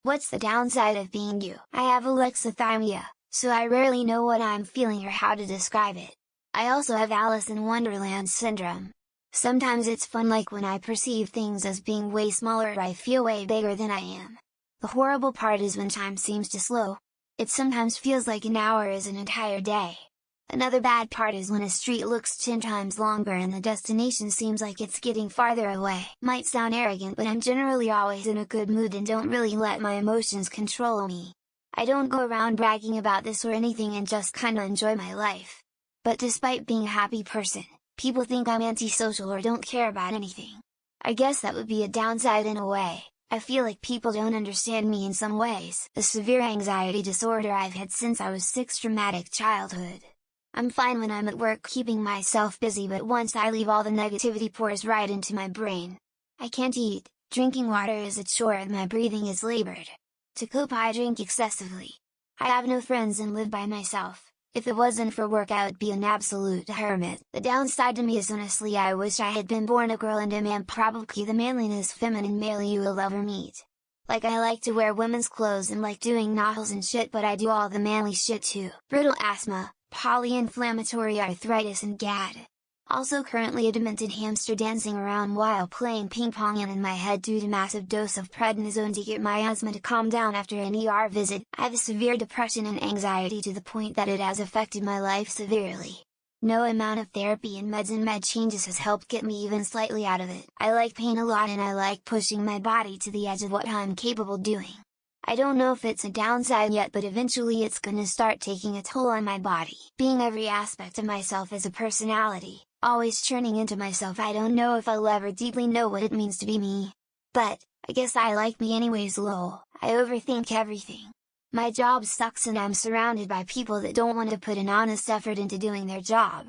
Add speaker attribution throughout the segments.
Speaker 1: What's the downside of being you? I have alexithymia, so I rarely know what I'm feeling or how to describe it. I also have Alice in Wonderland syndrome. Sometimes it's fun, like when I perceive things as being way smaller or I feel way bigger than I am. The horrible part is when time seems to slow. It sometimes feels like an hour is an entire day. Another bad part is when a street looks 10 times longer and the destination seems like it's getting farther away. Might sound arrogant, but I'm generally always in a good mood and don't really let my emotions control me. I don't go around bragging about this or anything and just kinda enjoy my life. But despite being a happy person, people think I'm antisocial or don't care about anything. I guess that would be a downside in a way. I feel like people don't understand me in some ways. A severe anxiety disorder I've had since I was 6, traumatic childhood. I'm fine when I'm at work keeping myself busy, but once I leave, all the negativity pours right into my brain. I can't eat, drinking water is a chore and my breathing is labored. To cope, I drink excessively. I have no friends and live by myself. If it wasn't for work, I would be an absolute hermit. The downside to me is, honestly, I wish I had been born a girl and a man, probably the manliness feminine male you will ever meet. Like, I like to wear women's clothes and like doing nails and shit, but I do all the manly shit too. Brittle asthma, polyinflammatory arthritis and GAD. Also currently a demented hamster dancing around while playing ping pong and in my head due to massive dose of prednisone to get my asthma to calm down after an ER visit. I have severe depression and anxiety to the point that it has affected my life severely. No amount of therapy and meds and med changes has helped get me even slightly out of it. I like pain a lot and I like pushing my body to the edge of what I'm capable doing. I don't know if it's a downside yet, but eventually it's gonna start taking a toll on my body. Being every aspect of myself as a personality, always churning into myself, I don't know if I'll ever deeply know what it means to be me. But, I guess I like me anyways. Lol, I overthink everything. My job sucks and I'm surrounded by people that don't want to put an honest effort into doing their job.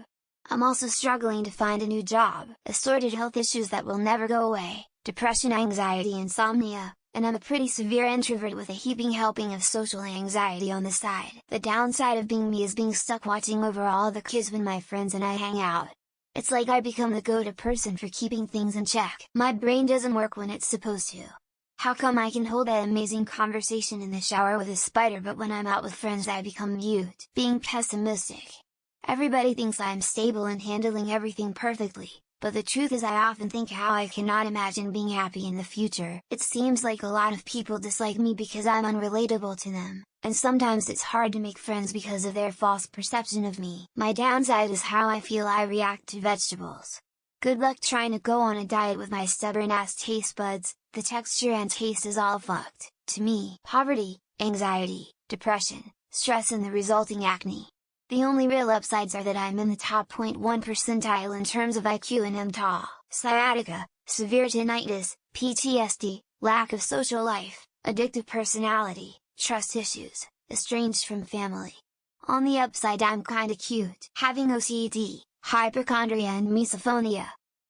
Speaker 1: I'm also struggling to find a new job, assorted health issues that will never go away, depression, anxiety, insomnia. And I'm a pretty severe introvert with a heaping helping of social anxiety on the side. The downside of being me is being stuck watching over all the kids when my friends and I hang out. It's like I become the go-to person for keeping things in check. My brain doesn't work when it's supposed to. How come I can hold that amazing conversation in the shower with a spider, but when I'm out with friends I become mute? Being pessimistic. Everybody thinks I'm stable and handling everything perfectly. But the truth is, I often think how I cannot imagine being happy in the future. It seems like a lot of people dislike me because I'm unrelatable to them, and sometimes it's hard to make friends because of their false perception of me. My downside is how I feel I react to vegetables. Good luck trying to go on a diet with my stubborn ass taste buds. The texture and taste is all fucked. To me, poverty, anxiety, depression, stress and the resulting acne. The only real upsides are that I'm in the top 0.1 percentile in terms of IQ and MTOL, sciatica, severe tinnitus, PTSD, lack of social life, addictive personality, trust issues, estranged from family. On the upside, I'm kinda cute, having OCD, hypochondria and misophonia.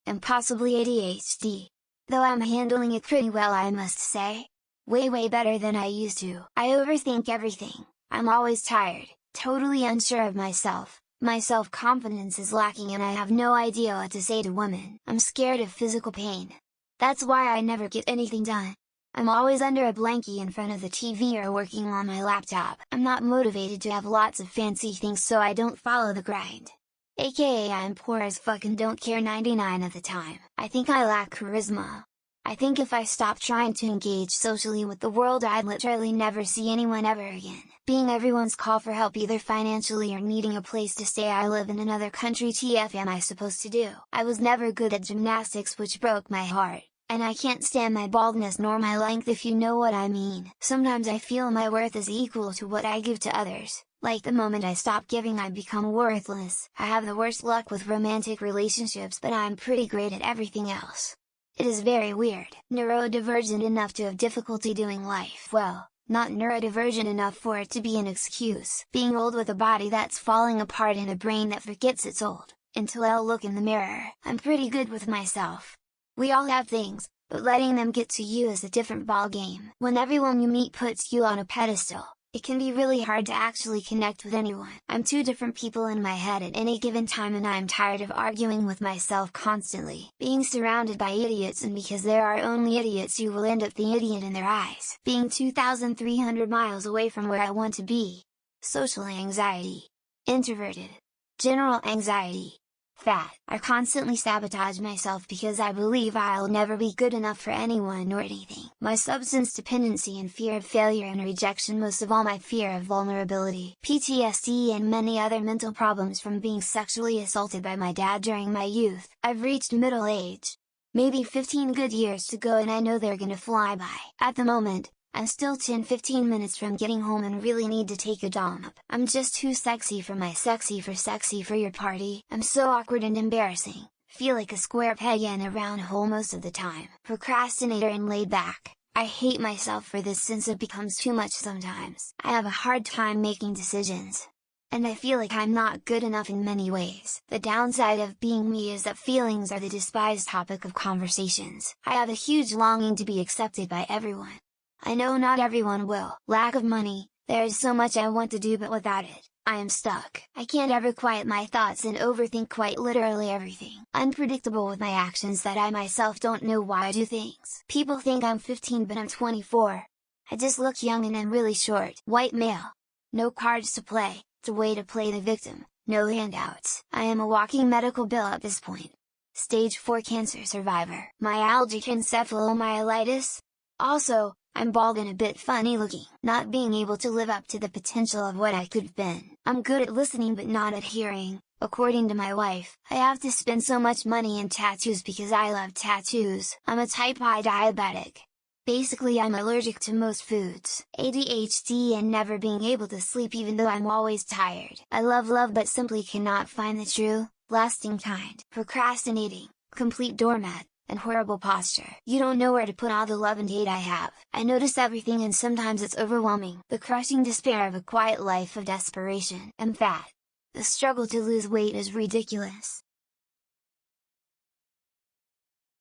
Speaker 1: And possibly ADHD. Though I'm handling it pretty well, I must say. Way better than I used to. I overthink everything, I'm always tired. Totally unsure of myself, my self-confidence is lacking and I have no idea what to say to women. I'm scared of physical pain. That's why I never get anything done. I'm always under a blankie in front of the TV or working on my laptop. I'm not motivated to have lots of fancy things, so I don't follow the grind. AKA I'm poor as fuck and don't care 99 of the time. I think I lack charisma. I think if I stopped trying to engage socially with the world, I'd literally never see anyone ever again. Being everyone's call for help, either financially or needing a place to stay. I live in another country, TF am I supposed to do? I was never good at gymnastics, which broke my heart, and I can't stand my baldness nor my length, if you know what I mean. Sometimes I feel my worth is equal to what I give to others, like the moment I stop giving I become worthless. I have the worst luck with romantic relationships, but I'm pretty great at everything else. It is very weird. Neurodivergent enough to have difficulty doing life well, not neurodivergent enough for it to be an excuse. Being old with a body that's falling apart and a brain that forgets it's old, until I'll look in the mirror. I'm pretty good with myself. We all have things, but letting them get to you is a different ball game. When everyone you meet puts you on a pedestal, It can be really hard to actually connect with anyone. I'm two different people in my head at any given time and I'm tired of arguing with myself constantly. Being surrounded by idiots, and because there are only idiots you will end up the idiot in their eyes. Being 2,300 miles away from where I want to be. Social anxiety. Introverted. General anxiety. Fat. I constantly sabotage myself because I believe I'll never be good enough for anyone or anything. My substance dependency and fear of failure and rejection, most of all my fear of vulnerability. PTSD and many other mental problems from being sexually assaulted by my dad during my youth. I've reached middle age. Maybe 15 good years to go and I know they're gonna fly by. At the moment, I'm still 10-15 minutes from getting home and really need to take a dump. I'm just too sexy for my sexy for your party. I'm so awkward and embarrassing. Feel like a square peg in a round hole most of the time. Procrastinator and laid back. I hate myself for this since it becomes too much sometimes. I have a hard time making decisions. And I feel like I'm not good enough in many ways. The downside of being me is that feelings are the despised topic of conversations. I have a huge longing to be accepted by everyone. I know not everyone will. Lack of money. There is so much I want to do, but without it, I am stuck. I can't ever quiet my thoughts and overthink quite literally everything. Unpredictable with my actions that I myself don't know why I do things. People think I'm 15 but I'm 24. I just look young and I'm really short. White male. No cards to play, it's a way to play the victim, no handouts. I am a walking medical bill at this point. Stage 4 cancer survivor. Myalgic encephalomyelitis. Also, I'm bald and a bit funny looking. Not being able to live up to the potential of what I could've been. I'm good at listening but not at hearing. According to my wife, I have to spend so much money in tattoos because I love tattoos. I'm a type I diabetic. Basically I'm allergic to most foods. ADHD and never being able to sleep even though I'm always tired. I love but simply cannot find the true, lasting kind. Procrastinating, complete doormat, and horrible posture. You don't know where to put all the love and hate I have. I notice everything and sometimes it's overwhelming. The crushing despair of a quiet life of desperation. I'm fat. The struggle to lose weight is ridiculous.